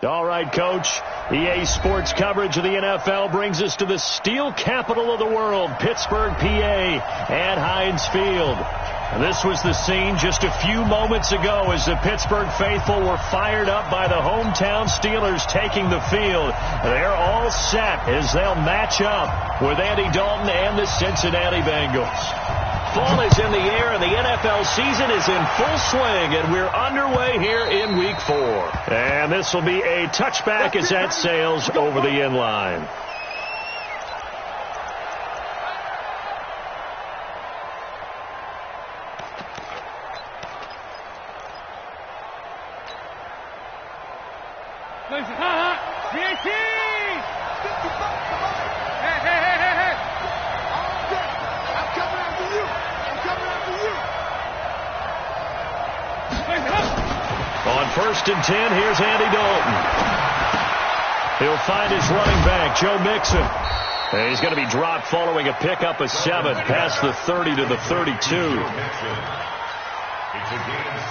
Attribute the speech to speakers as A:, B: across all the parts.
A: All right, Coach. EA Sports coverage of the NFL brings us to the steel capital of the world, Pittsburgh, PA, at Heinz Field. This was the scene just a few moments ago as the Pittsburgh faithful were fired up by the hometown Steelers taking the field. They're all set as they'll match up with Andy Dalton and the Cincinnati Bengals. Fall is in the air, and the NFL season is in full swing, and we're underway here in Week 4. And this will be a touchback as that sails over the end line. On 1st and 10, here's Andy Dalton. He'll find his running back, Joe Mixon. And he's going to be dropped following a pickup of 7 past the 30 to the 32.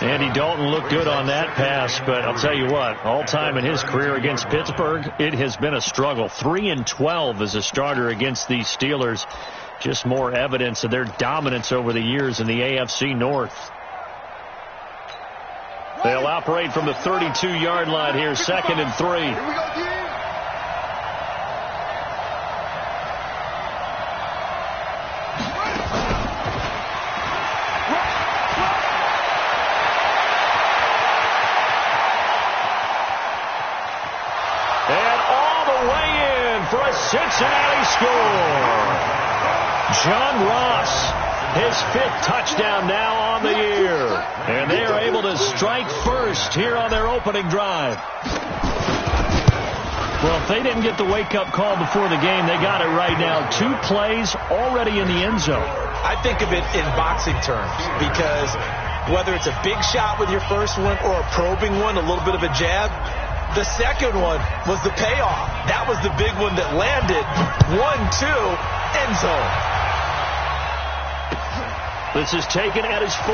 A: Andy Dalton looked good on that pass, but I'll tell you what, all time in his career against Pittsburgh, it has been a struggle. 3-12 as a starter against these Steelers. Just more evidence of their dominance over the years in the AFC North. They'll operate from the 32-yard line here, 2nd and 3.
B: Here we go, D.
A: And all the way in for a Cincinnati score. John Ross, his 5th touchdown now on the year. And they are able to strike first here on their opening drive. Well, if they didn't get the wake-up call before the game, they got it right now. 2 plays already in the end zone.
C: I think of it in boxing terms because whether it's a big shot with your first one or a probing one, a little bit of a jab, the second one was the payoff. That was the big one that landed. 1-2, end zone.
A: This is taken at his 4.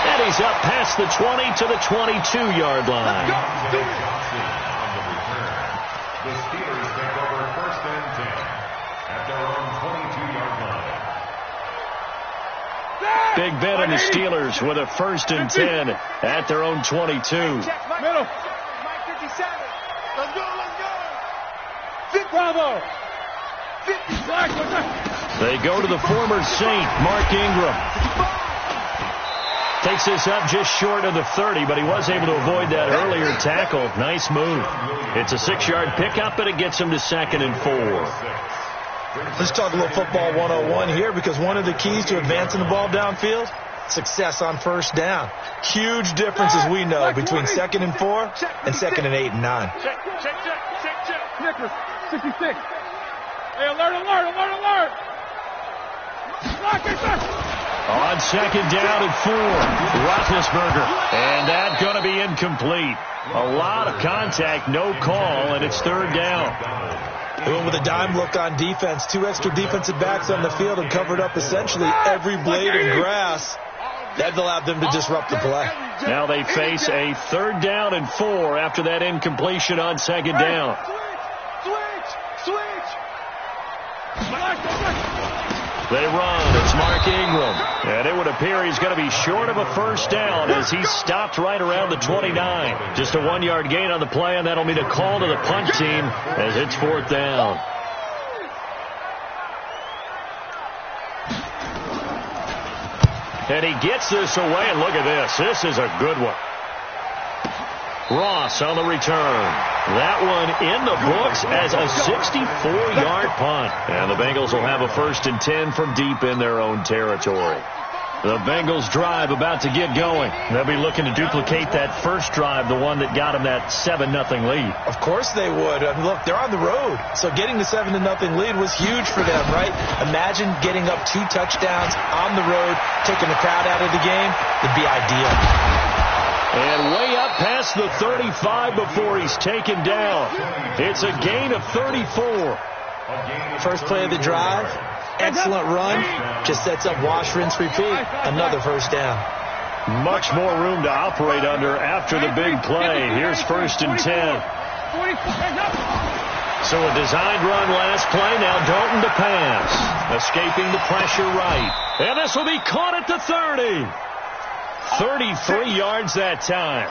A: And he's up past the 20 to the 22-yard line.
D: The Steelers take over 1st and 10 at their own 22-yard line.
A: Big Ben and the Steelers with a 1st and 10 at their own 22.
B: Middle. Mike 57. Let's go, let's go. 50. Bravo. 50.
A: They go to the former Saint, Mark Ingram. Takes this up just short of the 30, but he was able to avoid that earlier tackle. Nice move. It's a 6-yard pickup, and it gets him to 2nd and 4.
C: Let's talk a little football 101 here because one of the keys to advancing the ball downfield, success on 1st down. Huge difference, as we know, between 2nd and 4 and 2nd and 8 and 9.
B: Check. Nicholas, 66. Hey, alert.
A: On 2nd down and 4, Roethlisberger. And that's going to be incomplete. A lot of contact, no call, and it's 3rd down.
C: They went with a dime look on defense. 2 extra defensive backs on the field and covered up essentially every blade of grass. That allowed them to disrupt the play.
A: Now they face a 3rd down and 4 after that incompletion on 2nd down.
B: Switch.
A: They run. It's Mark Ingram. And it would appear he's going to be short of a 1st down as he's stopped right around the 29. Just a 1-yard gain on the play, and that'll mean a call to the punt team as it's 4th down. And he gets this away, and look at this. This is a good one. Ross on the return. That one in the books as a 64-yard punt. And the Bengals will have a 1st and 10 from deep in their own territory. The Bengals drive about to get going. They'll be looking to duplicate that first drive, the one that got them that 7-0 lead.
C: Of course they would. I mean, look, they're on the road. So getting the 7-0 lead was huge for them, right? Imagine getting up 2 touchdowns on the road, taking the crowd out of the game. It'd be ideal.
A: And way up past the 35 before he's taken down. It's a gain of 34.
C: First play of the drive. Excellent run. Just sets up wash, rinse, repeat. Another 1st down.
A: Much more room to operate under after the big play. Here's 1st and 10. So a designed run last play. Now Dalton to pass. Escaping the pressure right. And this will be caught at the 30. 33 yards that time.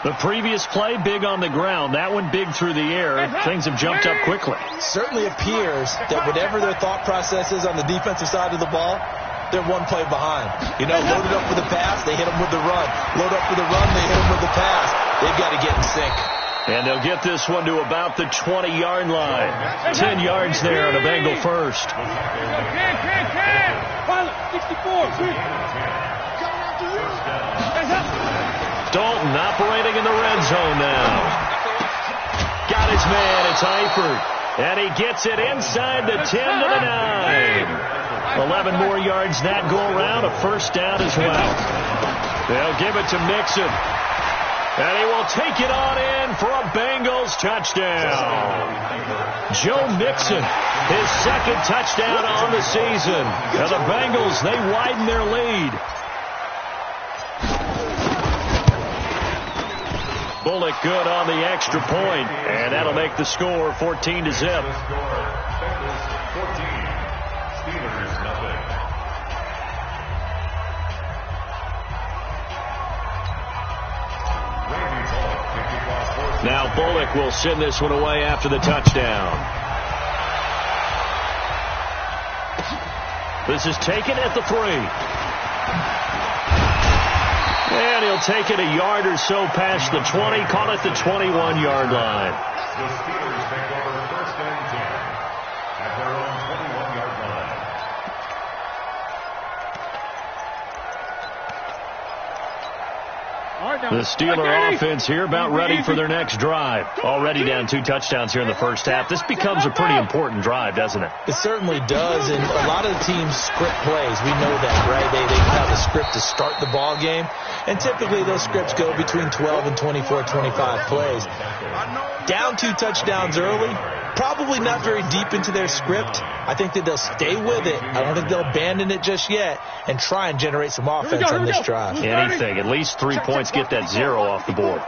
A: The previous play, big on the ground. That one big through the air. Things have jumped up quickly.
C: Certainly appears that whatever their thought process is on the defensive side of the ball, they're one play behind. You know, loaded up for the pass, they hit them with the run. Load up for the run, they hit them with the pass. They've got to get in sync.
A: And they'll get this one to about the 20-yard line. 10 yards there on a Bengal first. Dalton operating in the red zone now. Got his man, it's Eifert. And he gets it inside the 10 to the 9. 11 more yards that go around, a first down as well. They'll give it to Mixon. And he will take it on in for a Bengals touchdown. Joe Mixon, his second touchdown on the season. And the Bengals, they widen their lead. Bullock good on the extra point, and that'll make the score 14-0.
D: Steelers 0.
A: Now Bullock will send this one away after the touchdown. This is taken at the 3. And he'll take it a yard or so past the 20, call it the 21-yard line.
D: The Steelers take over 1st and 10 at their own 21-yard line.
A: The Steeler offense here about ready for their next drive. Already down 2 touchdowns here in the first half. This becomes a pretty important drive, doesn't it?
C: It certainly does, and a lot of the teams script plays. We know that, right? They have a script to start the ball game, and typically those scripts go between 12 and 24, 25 plays. Down 2 touchdowns early, probably not very deep into their script. I think that they'll stay with it. I don't think they'll abandon it just yet and try and generate some offense on this drive.
A: Anything. At least 3 points, get that 0 off the board.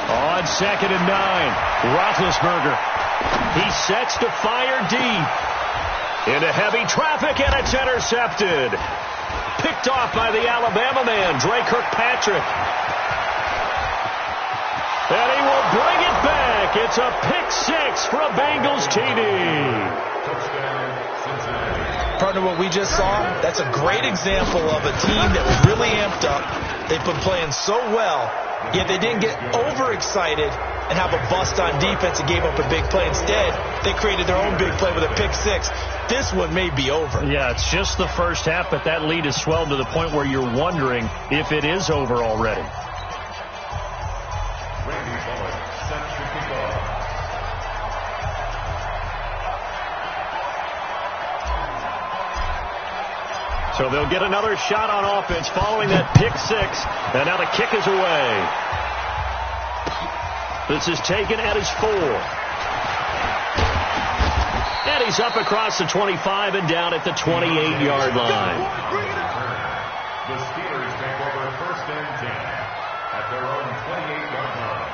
A: On 2nd and 9, Roethlisberger. He sets to fire deep. Into heavy traffic, and it's intercepted. Picked off by the Alabama man, Dre Kirkpatrick. And he will bring it back. It's a pick 6 for a Bengals TD.
C: Partner, what we just saw, that's a great example of a team that was really amped up. They've been playing so well, yet they didn't get overexcited and have a bust on defense and gave up a big play. Instead, they created their own big play with a pick 6. This one may be over.
A: Yeah, it's just the first half, but that lead has swelled to the point where you're wondering if it is over already. So they'll get another shot on offense following that pick 6, and now the kick is away. This is taken at his 4. And he's up across the 25 and down at the 28-yard line.
D: The Steelers take over 1st and 10 at their own 28-yard line.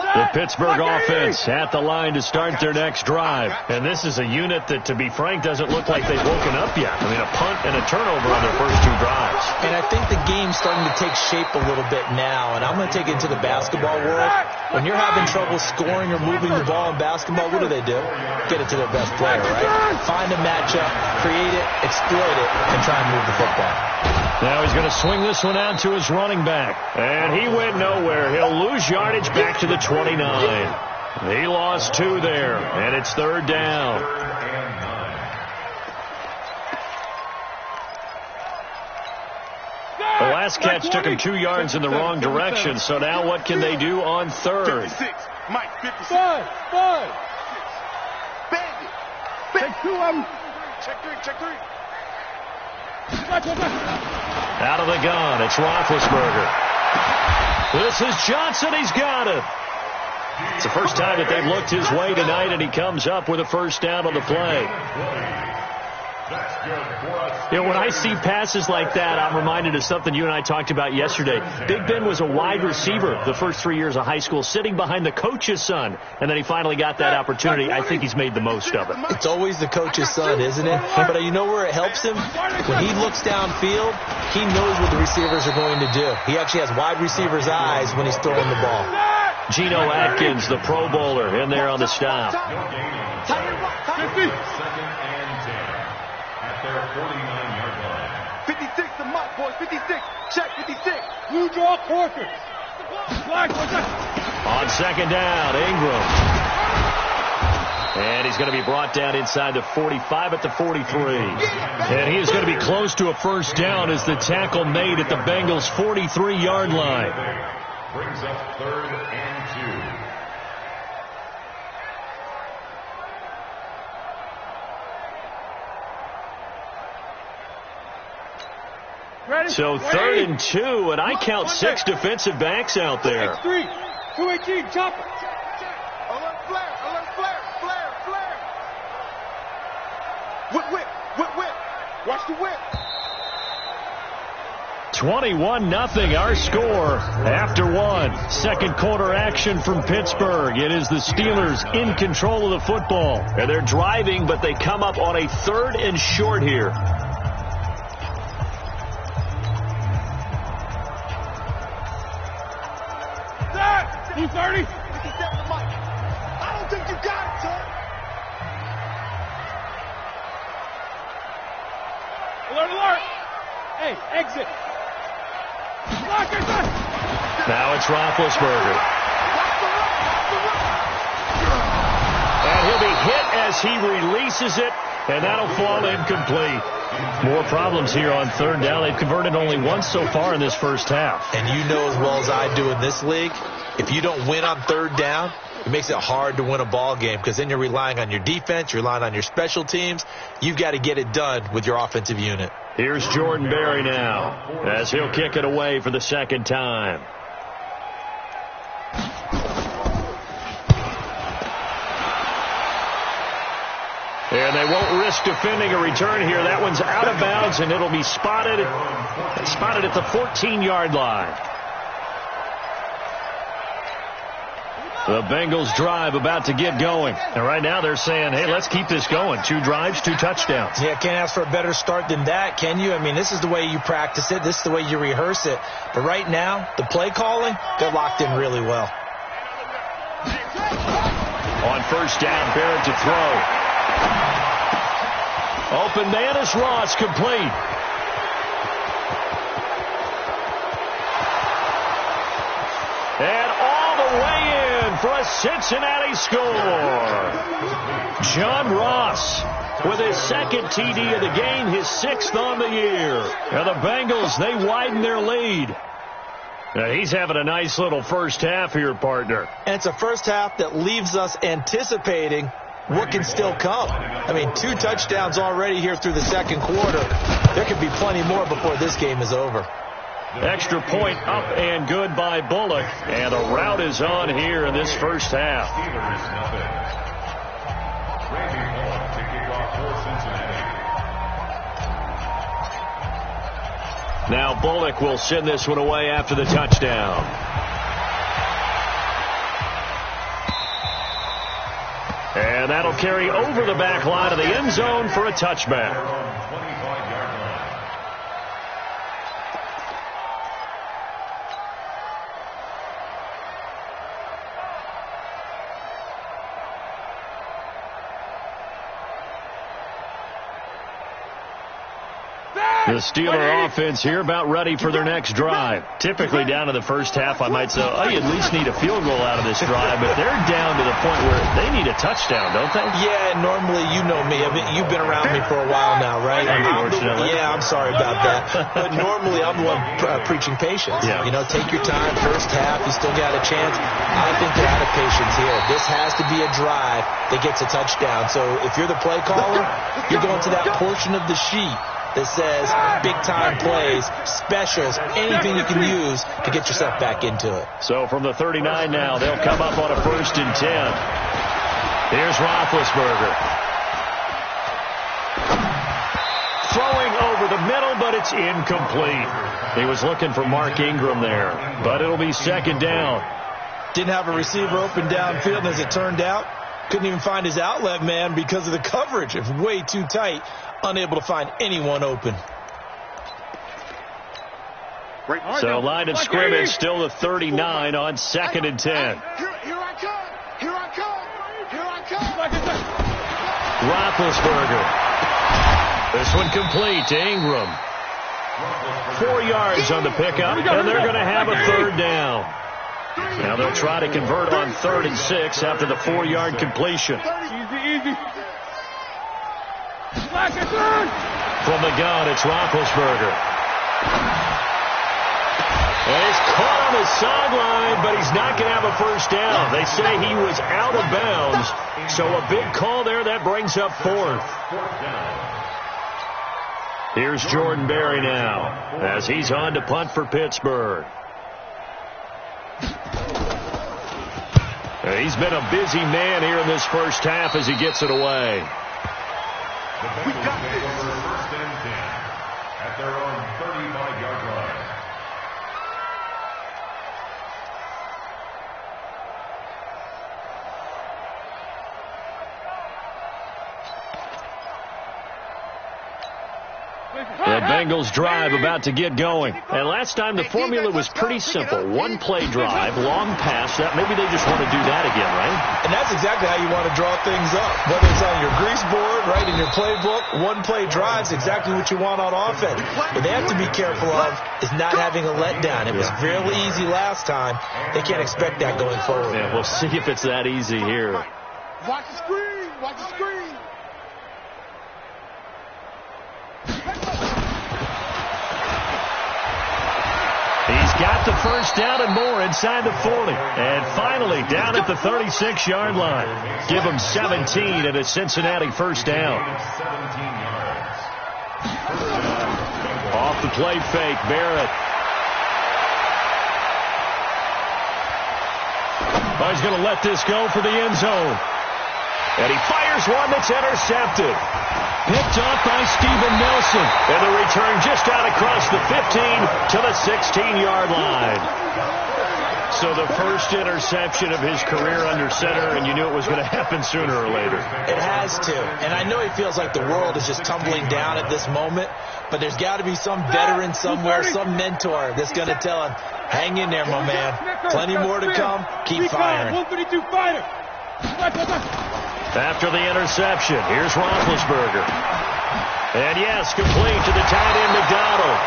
A: The Pittsburgh offense at the line to start their next drive. And this is a unit that, to be frank, doesn't look like they've woken up yet. I mean, a punt and a turnover on their first 2 drives.
C: And I think the game's starting to take shape a little bit now. And I'm going to take it to the basketball world. When you're having trouble scoring or moving the ball in basketball, what do? Get it to their best player, right? Find a matchup, create it, exploit it, and try and move the football.
A: Now he's going to swing this one out to his running back. And he went nowhere. He'll lose yardage back to the 29. He lost 2 there, and it's 3rd down. The last catch took him 2 yards in the wrong direction, so now what can they do on 3rd?
B: 56. Mike, 56. 5. Bandit. Take 2 of them. Check 3.
A: Out of the gun, it's Roethlisberger. This is Johnson. He's got it. It's the first time that they've looked his way tonight, and he comes up with a first down on the play. You know, when I see passes like that, I'm reminded of something you and I talked about yesterday. Big Ben was a wide receiver the first 3 years of high school, sitting behind the coach's son, and then he finally got that opportunity. I think he's made the most of it.
C: It's always the coach's son, isn't it? But you know where it helps him? When he looks downfield, he knows what the receivers are going to do. He actually has wide receivers' eyes when he's throwing the ball.
A: Geno Atkins, the Pro Bowler, in there on the stop.
D: 49-yard line.
B: 56 the mark, boys. 56. Check 56. Blue draw quarter.
A: On second down, Ingram. And he's going to be brought down inside the 45 at the 43. And he is going to be close to a first down as the tackle made at the Bengals' 43-yard line.
D: Brings up 3rd and 2.
A: So 3rd and 2, and I count 6 defensive backs out there.
B: 3, 218, chopper. Alert flare, alert flare, flare, flare. Whip, whip, whip, whip. Watch the whip.
A: 21-0 our score after one. Second quarter action from Pittsburgh. It is the Steelers in control of the football. And they're driving, but they come up on a 3rd and short here.
B: You 30? 57 the mic. I don't think you got it, sir. Alert, alert. Hey, exit.
A: Now it's Roethlisberger. And he'll be hit as he releases it, and that'll fall incomplete. More problems here on 3rd down. They've converted only once so far in this first half.
C: And you know as well as I do in this league, if you don't win on 3rd down, it makes it hard to win a ball game because then you're relying on your defense, you're relying on your special teams. You've got to get it done with your offensive unit.
A: Here's Jordan Berry now as he'll kick it away for the second time. And they won't risk defending a return here. That one's out of bounds, and it'll be spotted at the 14-yard line. The Bengals drive about to get going. And right now they're saying, hey, let's keep this going. 2 drives, 2 touchdowns.
C: Yeah, can't ask for a better start than that, can you? I mean, this is the way you practice it. This is the way you rehearse it. But right now, the play calling, they're locked in really well.
A: On first down, Barrett to throw. Open man is Ross, complete. And all the way in for a Cincinnati score. John Ross with his 2nd TD of the game, his 6th on the year. And the Bengals, they widen their lead. Now, he's having a nice little first half here, partner.
C: And it's a first half that leaves us anticipating what can still come. I mean, 2 touchdowns already here through the second quarter. There could be plenty more before this game is over.
A: Extra point up and good by Bullock. And the route is on here in this first half. Now Bullock will send this one away after the touchdown. And that'll carry over the back line of the end zone for a touchback. The Steeler offense here about ready for their next drive. Typically down to the first half, I might say, oh, you at least need a field goal out of this drive. But they're down to the point where they need a touchdown, don't they?
C: Yeah, normally, you know me. I mean, you've been around me for a while now, right?
A: Unfortunately.
C: Yeah, I'm sorry about that. But normally, I'm the one preaching patience.
A: Yeah.
C: You know, take your time. First half, you still got a chance. I think they're out of patience here. This has to be a drive that gets a touchdown. So if you're the play caller, you're going to that portion of the sheet that says big-time plays, specials, anything you can use to get yourself back into it.
A: So from the 39 now, they'll come up on a 1st and 10. Here's Roethlisberger. Throwing over the middle, but it's incomplete. He was looking for Mark Ingram there, but it'll be 2nd down.
C: Didn't have a receiver open downfield, and as it turned out, couldn't even find his outlet man because of the coverage. It was way too tight, unable to find anyone open.
A: So line of scrimmage still the 39 on 2nd and 10.
B: Here I come. Here I come. Here I come.
A: Roethlisberger. This one complete to Ingram. 4 yards on the pickup, and they're going to have a 3rd down. Now they'll try to convert on 3rd and 6 after the 4-yard completion.
B: Easy.
A: From the gun, it's Roethlisberger. And he's caught on the sideline, but he's not going to have a 1st down. They say he was out of bounds, so a big call there. That brings up 4th. Here's Jordan Berry now as he's on to punt for Pittsburgh. He's been a busy man here in this 1st half as he gets it away.
D: We got this. 1st and 10 at their own 35-yard line.
A: The Bengals drive about to get going. And last time the formula was pretty simple. 1-play drive, long pass. Maybe they just want to do that again, right?
C: And that's exactly how you want to draw things up. Whether it's on your grease board, right, in your playbook, 1-play drive's exactly what you want on offense. What they have to be careful of is not having a letdown. It was fairly easy last time. They can't expect that going forward.
A: Yeah, we'll see if it's that easy here.
B: Watch the screen. Watch the screen.
A: He's got the 1st down and more inside the 40. And finally down at the 36-yard line. Give him 17 at a Cincinnati 1st down.
D: 17 yards.
A: Off the play fake, Barrett. Oh, he's going to let this go for the end zone. And he fires one that's intercepted. Picked off by Steven Nelson. And the return just out across the 15 to the 16-yard line. So the first interception of his career under center, and you knew it was going to happen sooner or later.
C: It has to. And I know he feels like the world is just tumbling down at this moment, but there's got to be some veteran somewhere, some mentor that's going to tell him, hang in there, my man. Plenty more to come. Keep firing.
B: 132 fighter.
A: After the interception, here's Roethlisberger. And yes, complete to the tight end McDonald.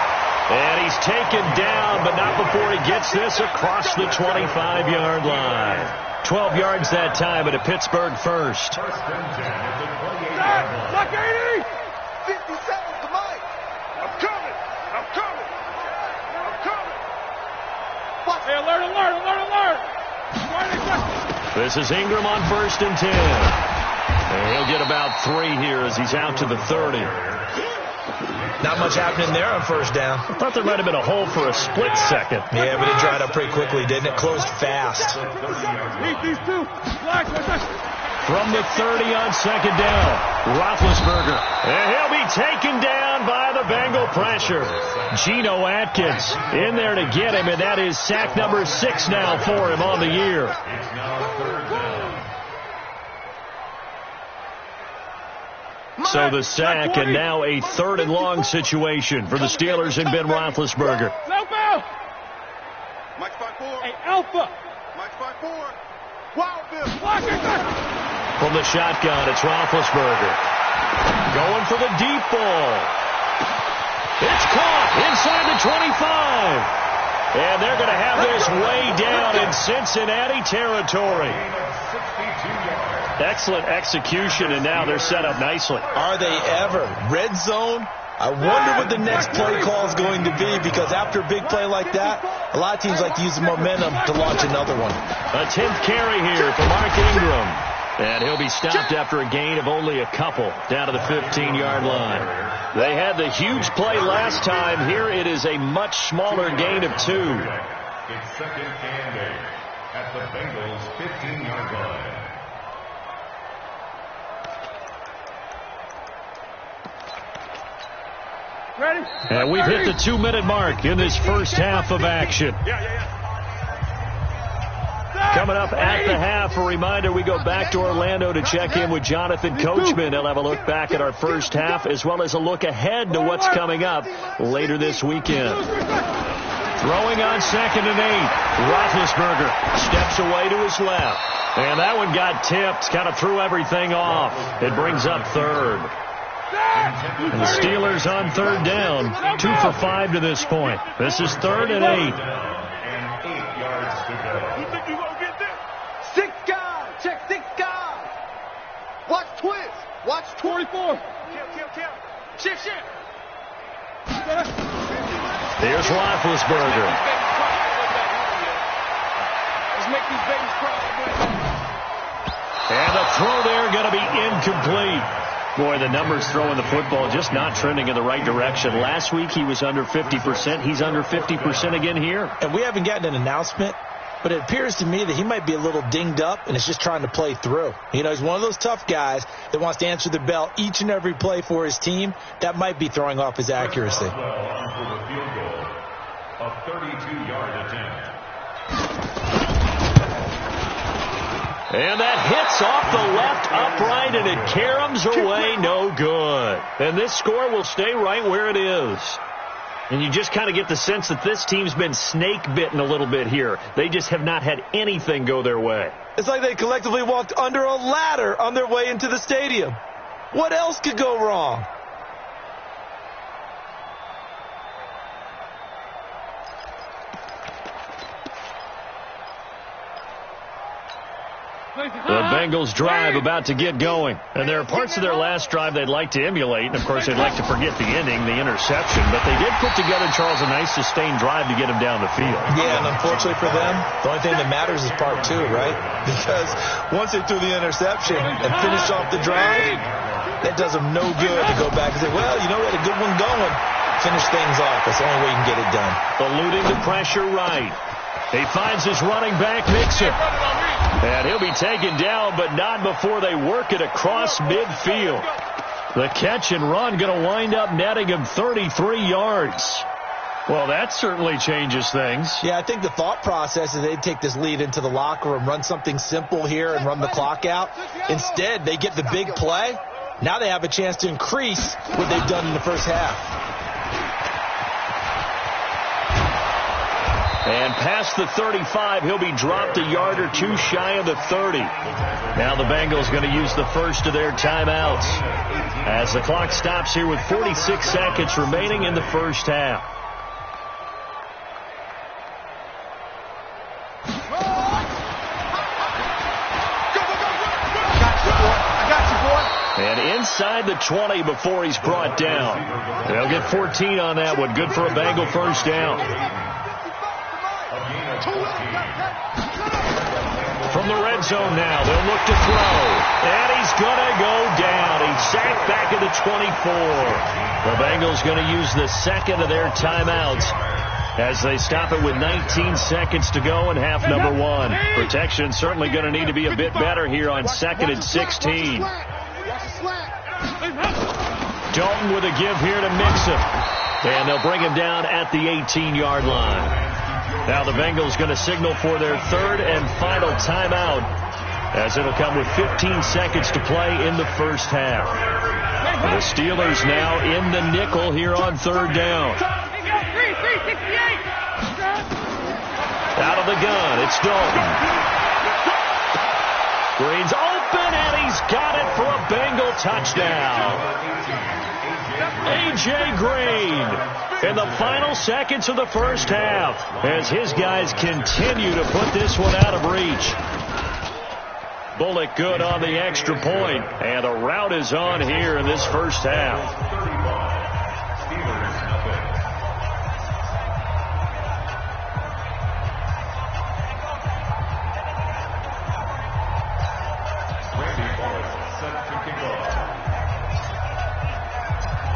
A: And he's taken down, but not before he gets this across the 25-yard line. 12 yards that time at a Pittsburgh 1st.
D: 1st and 10 at the 28-yard line.
B: Lock 80. 50 seconds to Mike. I'm coming. Hey, alert.
A: This is Ingram on 1st and 10. And he'll get about 3 here as he's out to the 30.
C: Not much happening there on 1st down.
A: I thought there might have been a hole for a split second.
C: Yeah, but it dried up pretty quickly, didn't it? Closed fast.
A: From the 30 on 2nd down, Roethlisberger. And he'll be taken down by the Bengal pressure. Geno Atkins in there to get him, and that is sack number 6 now for him on the year.
D: It's now 3rd down.
A: So the sack, and now a 3rd and long situation for the Steelers and Ben Roethlisberger.
B: Mike's 5-4. Hey, Alpha. Mike's 5-4. Wild Bill.
A: From the shotgun, it's Roethlisberger. Going for the deep ball. It's caught inside the 25. And they're going to have this way down in Cincinnati territory.
D: 62 yards.
A: Excellent execution, and now they're set up nicely.
C: Are they ever? Red zone? I wonder what the next play call is going to be, because after a big play like that, a lot of teams like to use the momentum to launch another one.
A: A 10th carry here for Mark Ingram. And he'll be stopped after a gain of only a couple down to the 15-yard line. They had the huge play last time. Here it is a much smaller gain of 2.
D: It's second and 8 at the Bengals' 15-yard line.
B: Ready?
A: And we've hit the 2-minute mark in this first half of action. Coming up at the half, a reminder, we go back to Orlando to check in with Jonathan Coachman. He'll have a look back at our first half as well as a look ahead to what's coming up later this weekend. Throwing on 2nd and 8. Roethlisberger steps away to his left. And that one got tipped, kind of threw everything off. It brings up 3rd. And the Steelers on 3rd down, 2 for 5 to this point. This is 3rd and 8.
D: And 8 yards to go.
B: You think you gonna get this? 6 guys. Check 6 guys. Watch twist. Watch 24. Kill. Shift.
A: Here's Roethlisberger.
B: Let's make these babies cry.
A: And the throw there going to be incomplete. Boy, the numbers throwing the football just not trending in the right direction. Last week he was under 50%. He's under 50% again here.
C: And we haven't gotten an announcement, but it appears to me that he might be a little dinged up and is just trying to play through. You know, he's one of those tough guys that wants to answer the bell each and every play for his team. That might be throwing off his accuracy.
D: Well, on for the field goal, a 32-yard attempt.
A: And that hits off the left upright, and it caroms away, no good. And this score will stay right where it is. And you just kind of get the sense that this team's been snake-bitten a little bit here. They just have not had anything go their way.
C: It's like they collectively walked under a ladder on their way into the stadium. What else could go wrong?
A: The Bengals drive about to get going. And there are parts of their last drive they'd like to emulate. And, of course, they'd like to forget the ending, the interception. But they did put together, Charles, a nice sustained drive to get him down the field.
C: Yeah, and unfortunately for them, the only thing that matters is part 2, right? Because once they threw the interception and finished off the drive, that does them no good to go back and say, well, you know, we had a good one going. Finish things off. That's the only way you can get it done.
A: Eluding the pressure right. He finds his running back, Mixon. And he'll be taken down, but not before they work it across midfield. The catch and run going to wind up netting him 33 yards. Well, that certainly changes things.
C: Yeah, I think the thought process is they'd take this lead into the locker room, run something simple here and run the clock out. Instead, they get the big play. Now they have a chance to increase what they've done in the first half.
A: And past the 35, he'll be dropped a yard or 2 shy of the 30. Now the Bengals going to use the first of their timeouts as the clock stops here with 46 seconds remaining in the first half. And inside the 20 before he's brought down. They'll get 14 on that one. Good for a Bengal first down. From the red zone now, they'll look to throw. And he's going to go down. He's sacked back at the 24. The Bengals going to use the second of their timeouts as they stop it with 19 seconds to go in half number 1. Protection certainly going to need to be a bit better here on 2nd and 16. Dalton with a give here to Mixon. And they'll bring him down at the 18-yard line. Now the Bengals going to signal for their third and final timeout as it'll come with 15 seconds to play in the first half. The Steelers now in the nickel here on 3rd down. Out of the gun, it's Dalton. Green's open, and he's got it for a Bengal touchdown. A.J. Green in the final seconds of the first half as his guys continue to put this one out of reach. Bullock good on the extra point, and the rout is on here in this first half.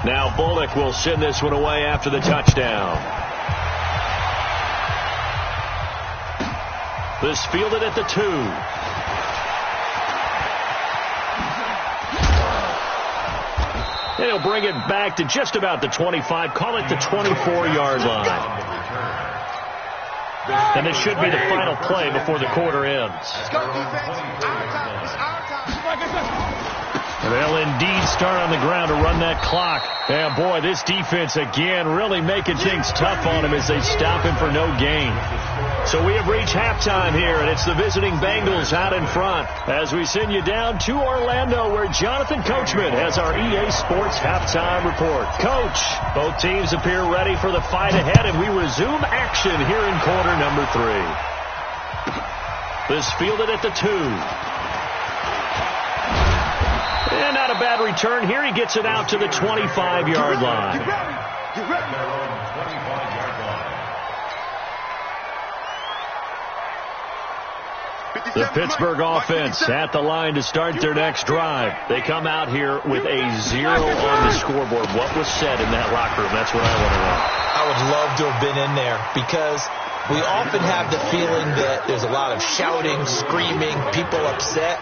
A: Now Bullock will send this one away after the touchdown. This fielded at the 2. And he'll bring it back to just about the 25. Call it the 24-yard line. And this should be the final play before the quarter ends.
B: Let's go, defense. Our time. It's our time.
A: And they'll indeed start on the ground to run that clock. And boy, this defense again really making things tough on him as they stop him for no gain. So we have reached halftime here, and it's the visiting Bengals out in front as we send you down to Orlando, where Jonathan Coachman has our EA Sports halftime report. Coach, both teams appear ready for the fight ahead, and we resume action here in quarter number 3. This fielded at the 2. And not a bad return here. He gets it out to the 25-yard line.
B: Get ready.
A: The Pittsburgh offense at the line to start their next drive. They come out here with a 0 on the scoreboard. What was said in that locker room? That's what I want to know.
C: I would love to have been in there, because we often have the feeling that there's a lot of shouting, screaming, people upset.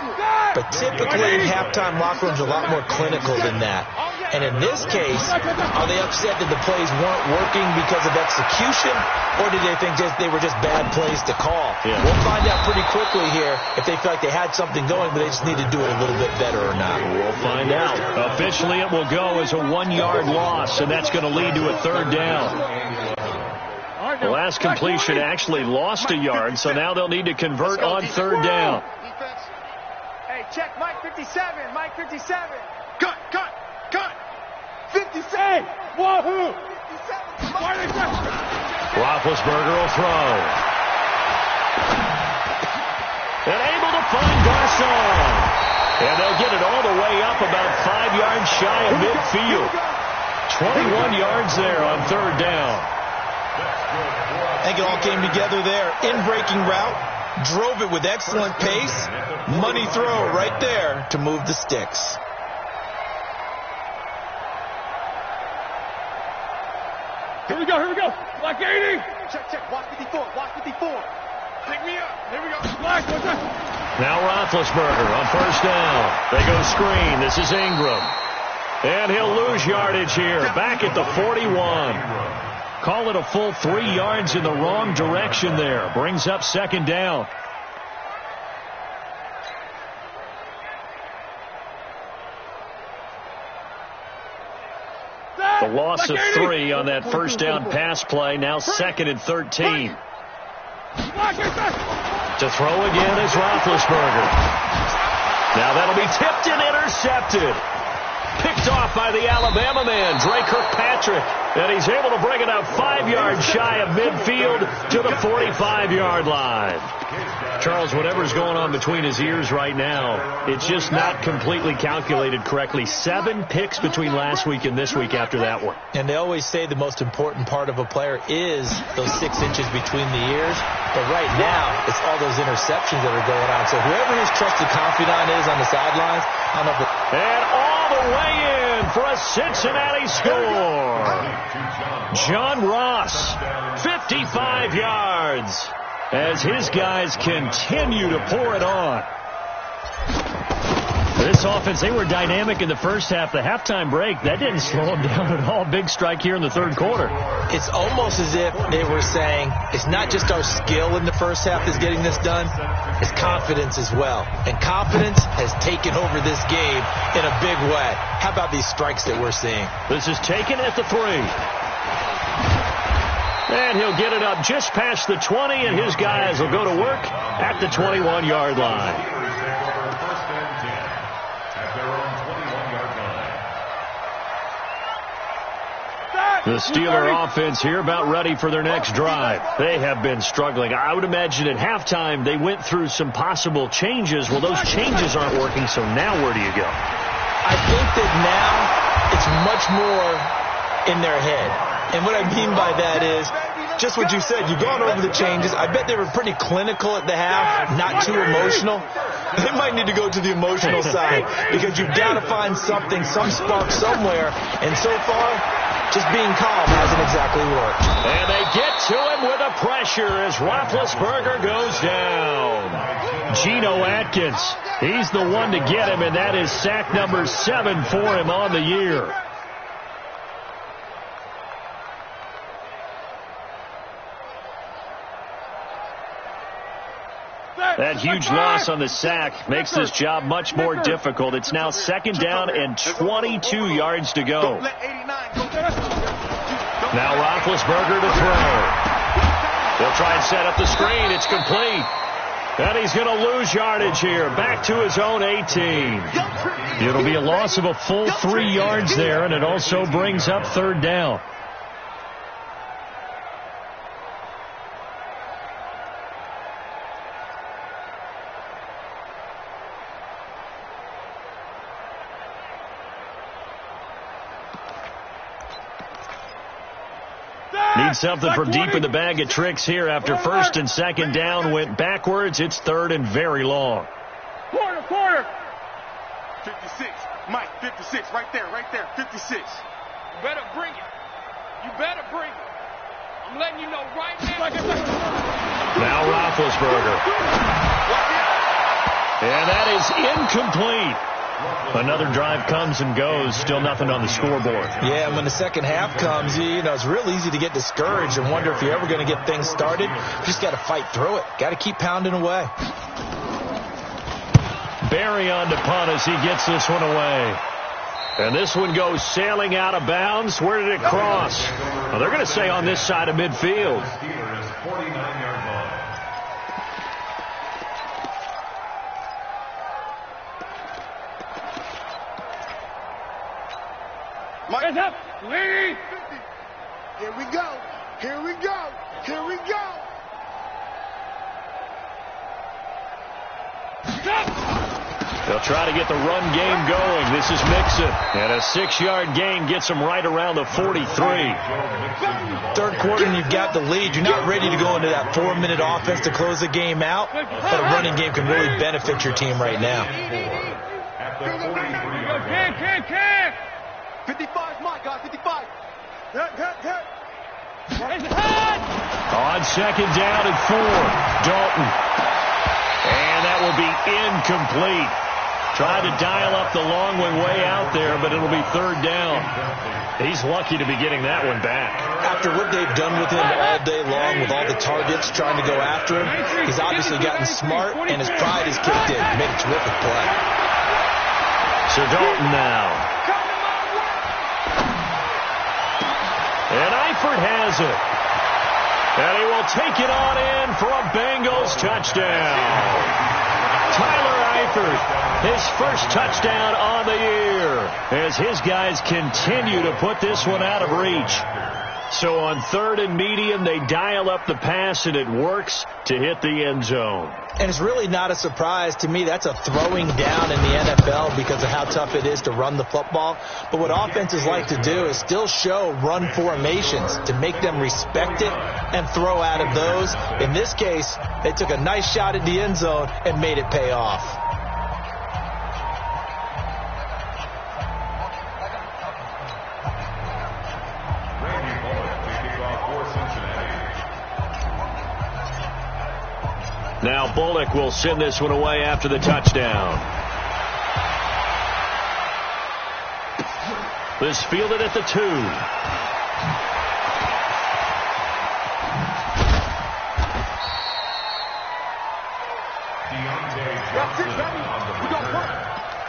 C: But typically in halftime locker rooms are a lot more clinical than that. And in this case, are they upset that the plays weren't working because of execution, or did they think they were just bad plays to call?
A: Yeah.
C: We'll find out pretty quickly here if they feel like they had something going, but they just need to do it a little bit better or not.
A: We'll find out. Officially, it will go as a 1-yard loss, and that's going to lead to a 3rd down. The last completion actually lost a yard, so now they'll need to convert on 3rd down.
B: Hey, check Mike 57. Mike 57. Cut. 57. Wahoo. 57.
A: Roethlisberger will throw. And able to find Garcon. And they'll get it all the way up about 5 yards shy of midfield. 21 yards there on 3rd down.
C: I think it all came together there. In-breaking route. Drove it with excellent pace. Money throw right there to move the sticks.
B: Here we go. Block 80. Check. Block 54. Pick me up. Here we go. Block.
A: Now Roethlisberger on 1st down. They go screen. This is Ingram. And he'll lose yardage here. Back at the 41. Call it a full 3 yards in the wrong direction there. Brings up 2nd down. The loss of 3 on that 1st down pass play. Now 2nd and 13. To throw again is Roethlisberger. Now that'll be tipped and intercepted. Picked off by the Alabama man, Dre Kirkpatrick. And he's able to bring it up 5 yards shy of midfield to the 45-yard line. Charles, whatever's going on between his ears right now, it's just not completely calculated correctly. 7 picks between last week and this week after that one.
C: And they always say the most important part of a player is those 6 inches between the ears. But right now, it's all those interceptions that are going on. So whoever his trusted confidant is on the sidelines, I don't know if
A: and all the way in for a Cincinnati score. John Ross, 55 yards, as his guys continue to pour it on. This offense, they were dynamic in the first half. The halftime break, that didn't slow them down at all. Big strike here in the 3rd quarter.
C: It's almost as if they were saying, it's not just our skill in the first half that's getting this done, it's confidence as well. And confidence has taken over this game in a big way. How about these strikes that we're seeing?
A: This is taken at the 3. And he'll get it up just past the 20, and his guys will go to work at the 21-yard line. The Steeler offense here about ready for their next drive. They have been struggling. I would imagine at halftime they went through some possible changes. Well, those changes aren't working, so now where do you go?
C: I think that now it's much more in their head. And what I mean by that is just what you said. You've gone over the changes. I bet they were pretty clinical at the half, not too emotional. They might need to go to the emotional side because you've got to find something, some spark somewhere. And so far, just being calm hasn't exactly worked.
A: And they get to him with a pressure as Roethlisberger goes down. Geno Atkins, he's the one to get him, and that is sack number 7 for him on the year. That huge loss on the sack makes this job much more difficult. It's now 2nd down and 22 yards to go. Now Roethlisberger to throw. They'll try and set up the screen. It's complete. And he's going to lose yardage here. Back to his own 18. It'll be a loss of a full 3 yards there, and it also brings up 3rd down. Need something from deep in the bag of tricks here after 1st and 2nd down went backwards. It's 3rd and very long.
B: Quarter. 56. Mike, 56. Right there. 56. You better bring it. I'm letting you know right now.
A: Now Roethlisberger. And that is incomplete. Another drive comes and goes. Still nothing on the scoreboard.
C: Yeah, when the second half comes, it's real easy to get discouraged and wonder if you're ever going to get things started. You just got to fight through it. Got to keep pounding away.
A: Barry on to punt as he gets this one away. And this one goes sailing out of bounds. Where did it cross? Well, they're going to say on this side of midfield.
B: Hands up, ladies. Here we go.
A: They'll try to get the run game going. This is Mixon. And a 6-yard gain gets them right around the 43.
C: 3rd quarter and you've got the lead. You're not ready to go into that 4-minute offense to close the game out. But a running game can really benefit your team right now.
B: Can. 55, my God, 55.
A: On 2nd down and 4, Dalton. And that will be incomplete. Tried to dial up the long one way out there, but it'll be 3rd down. He's lucky to be getting that one back.
C: After what they've done with him all day long with all the targets trying to go after him, he's obviously gotten smart, and his pride has kicked in. Made a terrific play.
A: So Dalton now. And Eifert has it. And he will take it on in for a Bengals touchdown. Tyler Eifert, his first touchdown on the year, as his guys continue to put this one out of reach. So on 3rd and medium, they dial up the pass, and it works to hit the end zone.
C: And it's really not a surprise to me. That's a throwing down in the NFL because of how tough it is to run the football. But what offenses like to do is still show run formations to make them respect it and throw out of those. In this case, they took a nice shot at the end zone and made it pay off.
A: Now Bullock will send this one away after the touchdown. This fielded at the 2.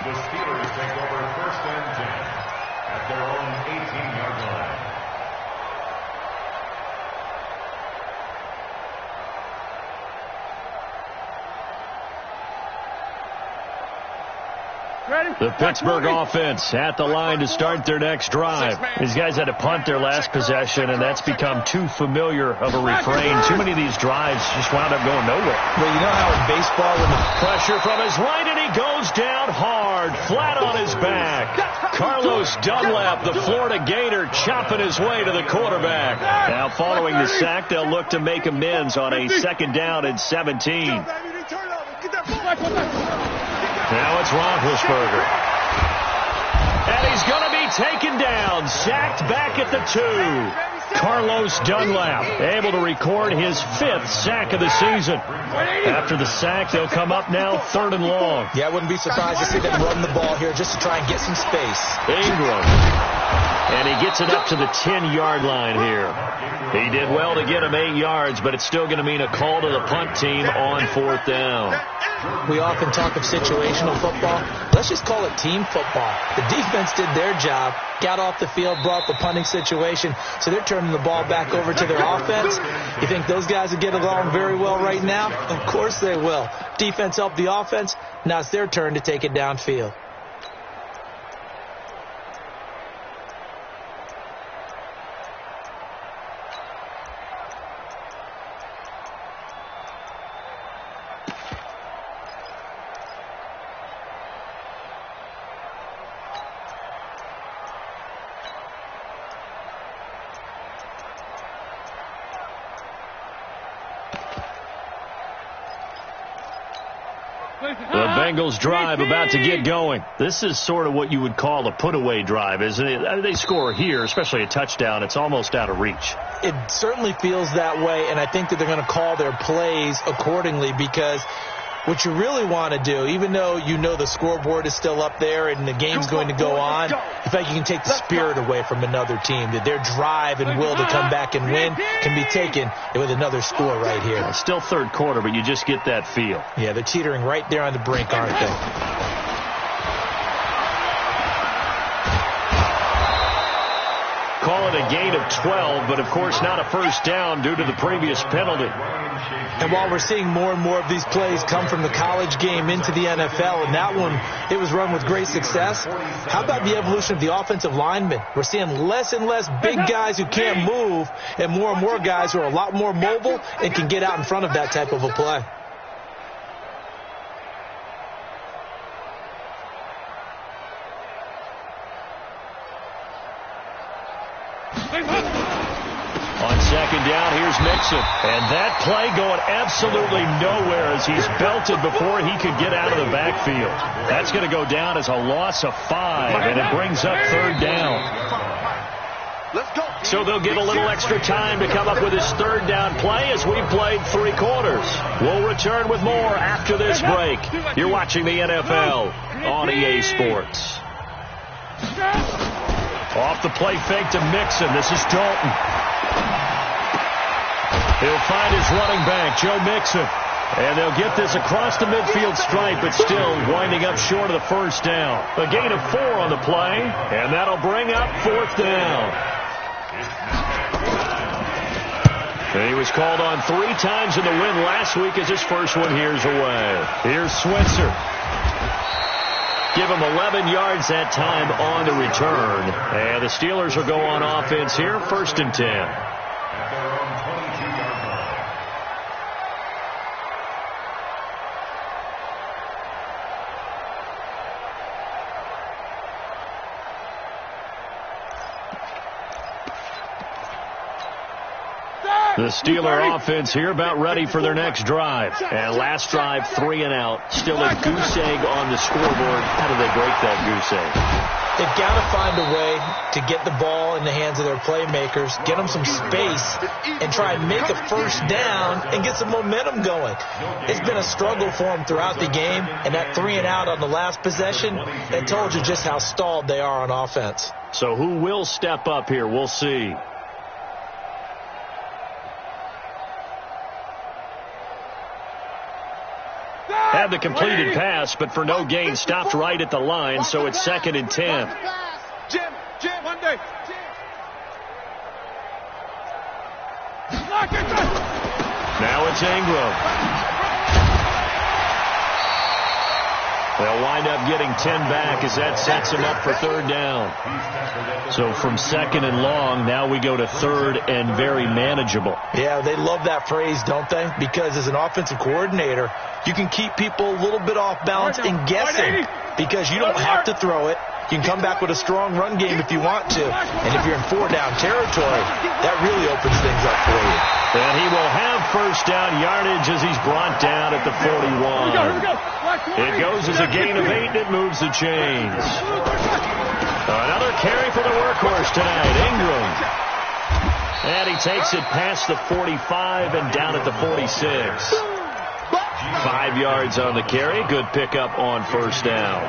D: The Steelers take over 1st and 10 at their own 18-yard line.
A: The Pittsburgh offense at the line to start their next drive. These guys had to punt their last possession, and that's become too familiar of a refrain. Too many of these drives just wound up going nowhere.
C: Well, you know how in baseball when the
A: pressure from his right, and he goes down hard, flat on his back. Carlos Dunlap, the Florida Gator, chopping his way to the quarterback. Now following the sack, they'll look to make amends on a 2nd down and 17. Now it's Roethlisberger. And he's going to be taken down. Sacked back at the 2. Carlos Dunlap able to record his 5th sack of the season. After the sack, they'll come up now 3rd and long.
C: Yeah, I wouldn't be surprised to see them run the ball here just to try and get some space.
A: Ingram. And he gets it up to the 10-yard line here. He did well to get him 8 yards, but it's still going to mean a call to the punt team on 4th down.
C: We often talk of situational football. Let's just call it team football. The defense did their job, got off the field, brought the punting situation, so they're turning the ball back over to their offense. You think those guys will get along very well right now? Of course they will. Defense helped the offense. Now it's their turn to take it downfield.
A: The Bengals drive about to get going. This is sort of what you would call a put-away drive, isn't it? They score here, especially a touchdown. It's almost out of reach.
C: It certainly feels that way, and I think that they're going to call their plays accordingly, because what you really want to do, even though you know the scoreboard is still up there and the game's going to go on, in fact, you can take the spirit away from another team. That their drive and will to come back and win can be taken with another score right here.
A: It's still 3rd quarter, but you just get that feel.
C: Yeah, they're teetering right there on the brink, aren't they?
A: Call it a gain of 12, but of course not a first down due to the previous penalty.
C: And while we're seeing more and more of these plays come from the college game into the NFL, and that one, it was run with great success, how about the evolution of the offensive linemen? We're seeing less and less big guys who can't move, and more guys who are a lot more mobile and can get out in front of that type of a play.
A: On 2nd down, here's Mixon. And that play going absolutely nowhere as he's belted before he could get out of the backfield. That's going to go down as a loss of 5, and it brings up 3rd down. So they'll get a little extra time to come up with his 3rd down play as we've played 3 quarters. We'll return with more after this break. You're watching the NFL on EA Sports. Off the play fake to Mixon. This is Dalton. He'll find his running back, Joe Mixon. And they'll get this across the midfield stripe, but still winding up short of the first down. A gain of 4 on the play, and that'll bring up 4th down. And he was called on 3 times in the win last week as his first one here's away. Here's Switzer. Give him 11 yards that time on the return. And the Steelers will go on offense here, 1st and 10. The Steeler offense here about ready for their next drive. And last drive, 3 and out. Still a goose egg on the scoreboard. How do they break that goose egg?
C: They've got to find a way to get the ball in the hands of their playmakers, get them some space, and try and make a first down and get some momentum going. It's been a struggle for them throughout the game, and that 3 and out on the last possession, that told you just how stalled they are on offense.
A: So who will step up here? We'll see. Had the completed pass, but for no gain, stopped right at the line, so it's 2nd and 10.
B: Jim, one day.
A: Now it's Ingram. They'll wind up getting 10 back as that sets him up for 3rd down. So from 2nd and long, now we go to 3rd and very manageable.
C: Yeah, they love that phrase, don't they? Because as an offensive coordinator, you can keep people a little bit off balance and guessing because you don't have to throw it. You can come back with a strong run game if you want to. And if you're in 4-down territory, that really opens things up for you.
A: And he will have first down yardage as he's brought down at the 41. It goes as a gain of 8. It moves the chains. Another carry for the workhorse tonight, Ingram. And he takes it past the 45 and down at the 46. 5 yards on the carry. Good pickup on first down.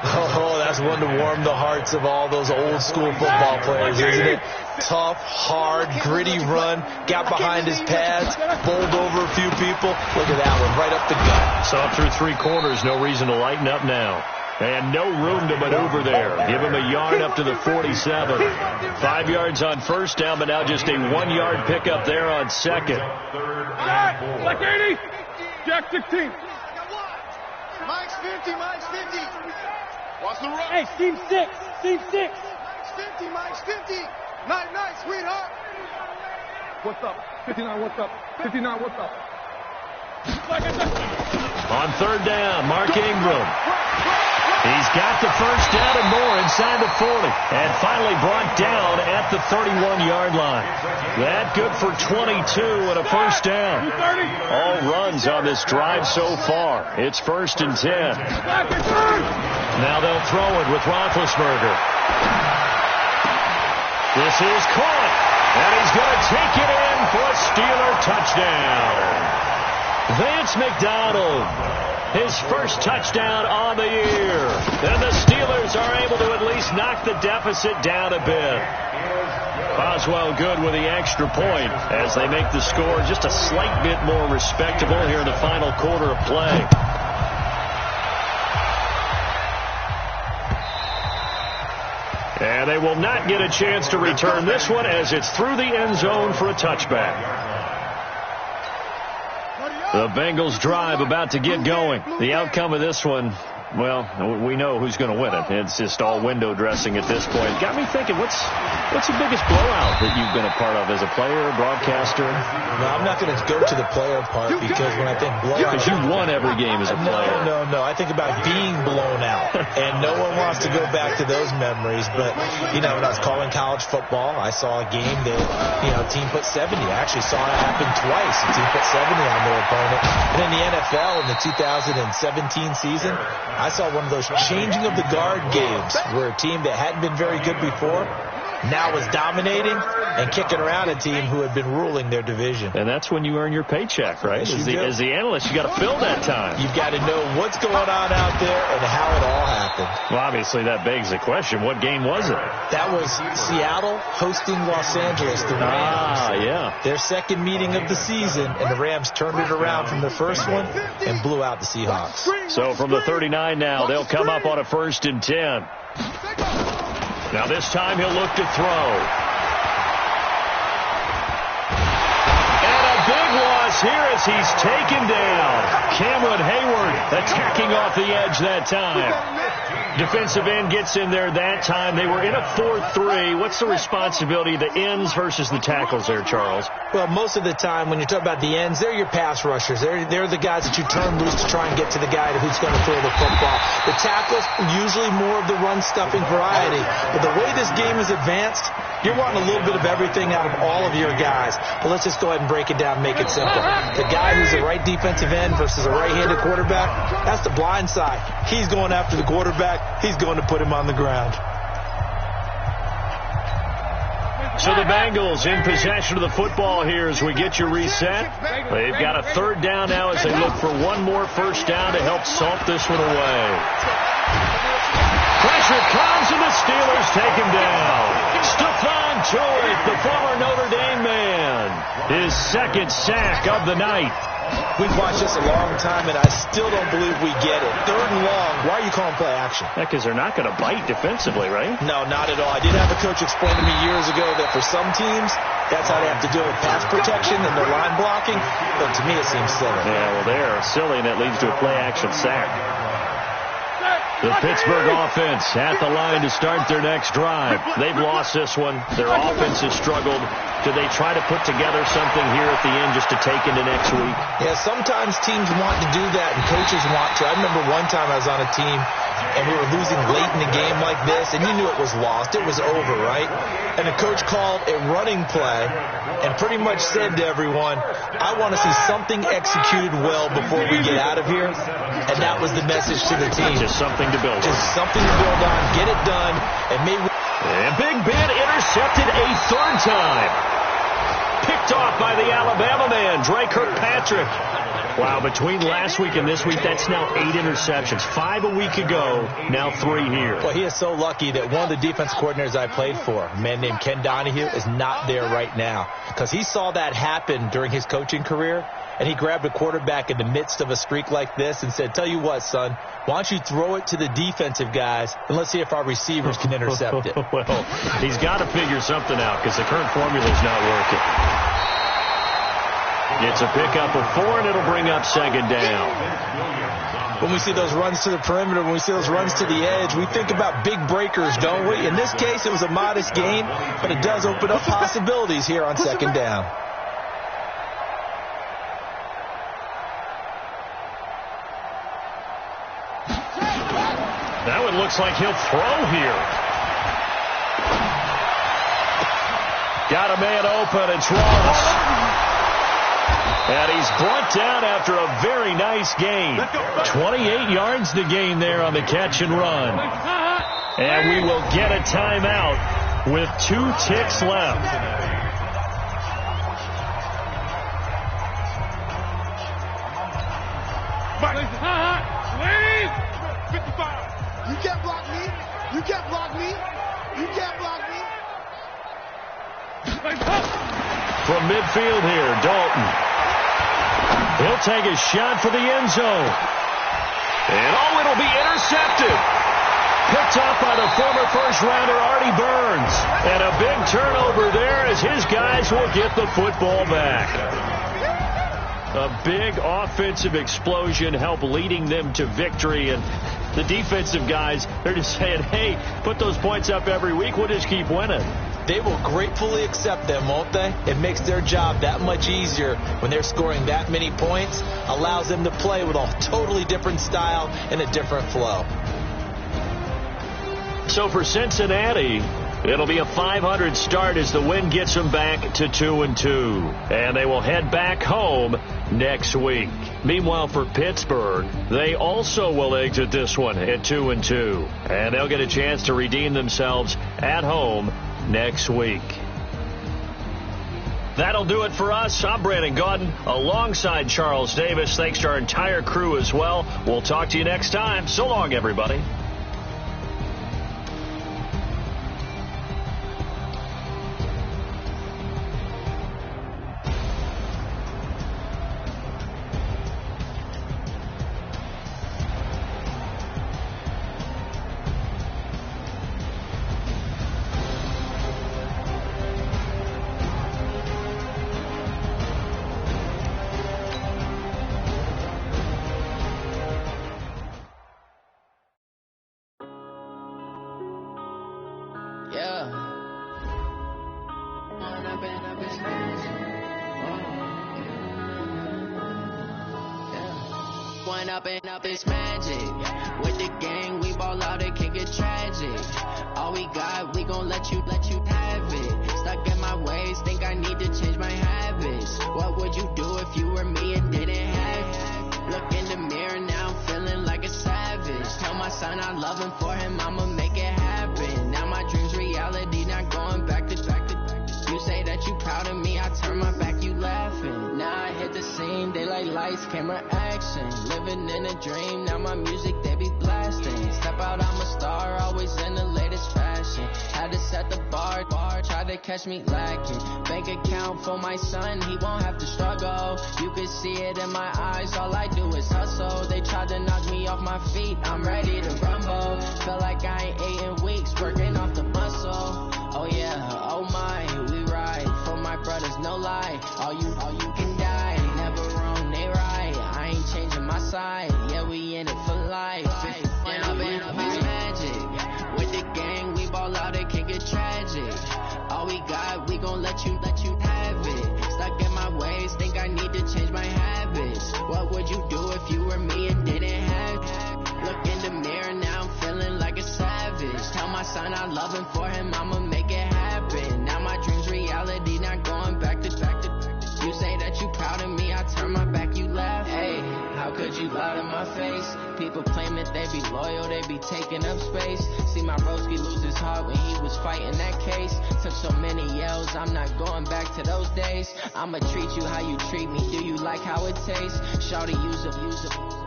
C: Oh, that's one to warm the hearts of all those old school football players, isn't it? Tough, hard, gritty run. Got behind his pads, bowled over a few people. Look at that one, right up the gut.
A: Saw through 3 quarters. No reason to lighten up now. And no room to maneuver there. Give him a yard up to the 47. 5 yards on first down, but now just a 1-yard pickup there on second.
B: Black 80. Jack 16. Mike's 50. Mike's 50. Watch the run. Hey, Steve 6. Steve 6. Mike's 50. Mike's 50. Night, night, sweetheart. What's up? 59, what's up? 59, what's up?
A: On third down, Mark Ingram. He's got the first down and more inside the 40. And finally brought down at the 31-yard line. That good for 22 and a first down. All runs on this drive so far. It's 1st and 10. Now they'll throw it with Roethlisberger. This is caught. And he's going to take it in for a Steeler touchdown. Vance McDonald, his first touchdown on the year. And the Steelers are able to at least knock the deficit down a bit. Boswell good with the extra point as they make the score just a slight bit more respectable here in the final quarter of play. And they will not get a chance to return this one as it's through the end zone for a touchback. The Bengals drive about to get going. The outcome of this one, well, we know who's going to win it. It's just all window dressing at this point. Got me thinking, what's the biggest blowout that you've been a part of as a player, broadcaster?
C: No, I'm not going to go to the player part because when I think blowout...
A: Because you won every game as a player.
C: No. I think about being blown out. And no one wants to go back to those memories. But, when I was calling college football, I saw a game that, a team put 70. I actually saw it happen twice. A team put 70 on their opponent. And in the NFL in the 2017 season, I saw one of those changing of the guard games where a team that hadn't been very good before now was dominating and kicking around a team who had been ruling their division.
A: And that's when you earn your paycheck, right? As the analyst, you got to fill that time.
C: You've got to know what's going on out there and how it all happened.
A: Well, obviously that begs the question, what game was it?
C: That was Seattle hosting Los Angeles, the Rams.
A: Yeah.
C: Their second meeting of the season, and the Rams turned it around from their first one and blew out the Seahawks.
A: So from the 39 now, they'll come up on a 1st and 10. Now this time he'll look to throw. And a big loss here as he's taken down. Cameron Hayward attacking off the edge that time. Defensive end gets in there that time. They were in a 4-3. What's the responsibility of the ends versus the tackles there, Charles?
C: Well, most of the time when you talk about the ends, they're your pass rushers. They're the guys that you turn loose to try and get to the guy who's going to throw the football. The tackles, usually more of the run-stuffing variety. But the way this game is advanced, you're wanting a little bit of everything out of all of your guys. But let's just go ahead and break it down and make it simple. The guy who's the right defensive end versus a right-handed quarterback, that's the blind side. He's going after the quarterback. He's going to put him on the ground.
A: So the Bengals in possession of the football here as we get you reset. They've got a 3rd down now as they look for one more first down to help salt this one away. Pressure comes and the Steelers take him down. Stephon Tuitt, the former Notre Dame man, his 2nd sack of the night.
C: We've watched this a long time, and I still don't believe we get it. 3rd and long. Why are you calling play action?
A: Because they're not going to bite defensively, right?
C: No, not at all. I did have a coach explain to me years ago that for some teams, that's how they have to do it. Pass protection and their line blocking. But to me, it seems silly.
A: Yeah, well, they're silly, and it leads to a play action sack. The Pittsburgh offense at the line to start their next drive. They've lost this one. Their offense has struggled. Do they try to put together something here at the end just to take into next week?
C: Yeah, sometimes teams want to do that, and coaches want to. I remember one time I was on a team, and we were losing late in the game like this, and you knew it was lost. It was over, right? And the coach called a running play and pretty much said to everyone, I want to see something executed well before we get out of here. And that was the message to the team.
A: Just something to build on.
C: Just something to build on, get it done, and maybe...
A: And Big Ben intercepted a third time. Picked off by the Alabama man, Dre Kirkpatrick. Wow, between last week and this week, that's now 8 interceptions. 5 a week ago, now 3 here.
C: Well, he is so lucky that one of the defense coordinators I played for, a man named Ken Donahue, is not there right now. Because he saw that happen during his coaching career, and he grabbed a quarterback in the midst of a streak like this and said, tell you what, son, why don't you throw it to the defensive guys, and let's see if our receivers can intercept it.
A: Well, he's got to figure something out because the current formula is not working. It's a pickup of 4, and it'll bring up second down.
C: When we see those runs to the perimeter, when we see those runs to the edge, we think about big breakers, don't we? In this case, it was a modest gain, but it does open up possibilities here on second down.
A: That one looks like he'll throw here. Got a man open. It's Ross. And he's brought down after a very nice gain. 28 yards to gain there on the catch and run. And we will get a timeout with 2 ticks left.
B: You can't block me. You can't block me. You can't block me.
A: From midfield here, Dalton. He'll take a shot for the end zone. And oh, it'll be intercepted. Picked up by the former first-rounder Artie Burns. And a big turnover there as his guys will get the football back. A big offensive explosion helped leading them to victory. And the defensive guys, they're just saying, hey, put those points up every week. We'll just keep winning.
C: They will gratefully accept them, won't they? It makes their job that much easier when they're scoring that many points. Allows them to play with a totally different style and a different flow.
A: So for Cincinnati, it'll be a 500 start as the win gets them back to 2-2. And they will head back home next week. Meanwhile, for Pittsburgh, they also will exit this one at 2-2. And they'll get a chance to redeem themselves at home next week. That'll do it for us. I'm Brandon Gaudin alongside Charles Davis. Thanks to our entire crew as well. We'll talk to you next time. So long, everybody.
E: Up it's magic. With the gang, we ball out, it can get tragic. All we got, we gon' let you have it. Stuck in my ways, think I need to change my habits. What would you do if you were me and didn't have it? Look in the mirror now, I'm feeling like a savage. Tell my son I love him, for him I'ma make it happen. Now my dream's reality, not going back to. You say that you proud of me, I turn my back, you laughing. Now I hit the scene, daylight lights, camera action. Living in a dream, now my music, they be blasting. Step out, I'm a star, always in the latest fashion. Had to set the bar, try to catch me lacking. Bank account for my son, he won't have to struggle. You can see it in my eyes, all I do is hustle. They tried to knock me off my feet, I'm ready to rumble. Feel like I ain't ate in weeks, working off the muscle. Oh yeah, oh my, we ride for my brothers, no lie. All you can die, never wrong, they right. I ain't changing my side, yeah, we in it for life. When I've been living for him, I'ma make it happen. Now my dream's reality, not going back to. You say that you proud of me, I turn my back, you laugh. Hey, how could you lie to my face? People claim that they be loyal, they be taking up space. See my broski lose his heart when he was fighting that case. Took so many yells, I'm not going back to those days. I'ma treat you how you treat me, do you like how it tastes? Shawty, use a,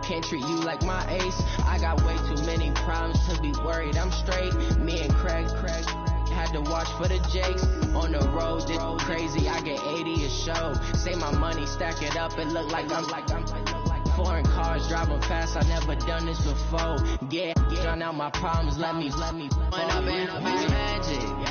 E: can't treat you like my ace. I got way too many problems to be worried, I'm straight. Me and Craig had to watch for the Jakes. On the road, it's crazy, I get 80 a show. Say my money, stack it up, it look like I'm foreign cars, driving fast, I never done this before. Yeah, drown out my problems, let me. When I've been magic.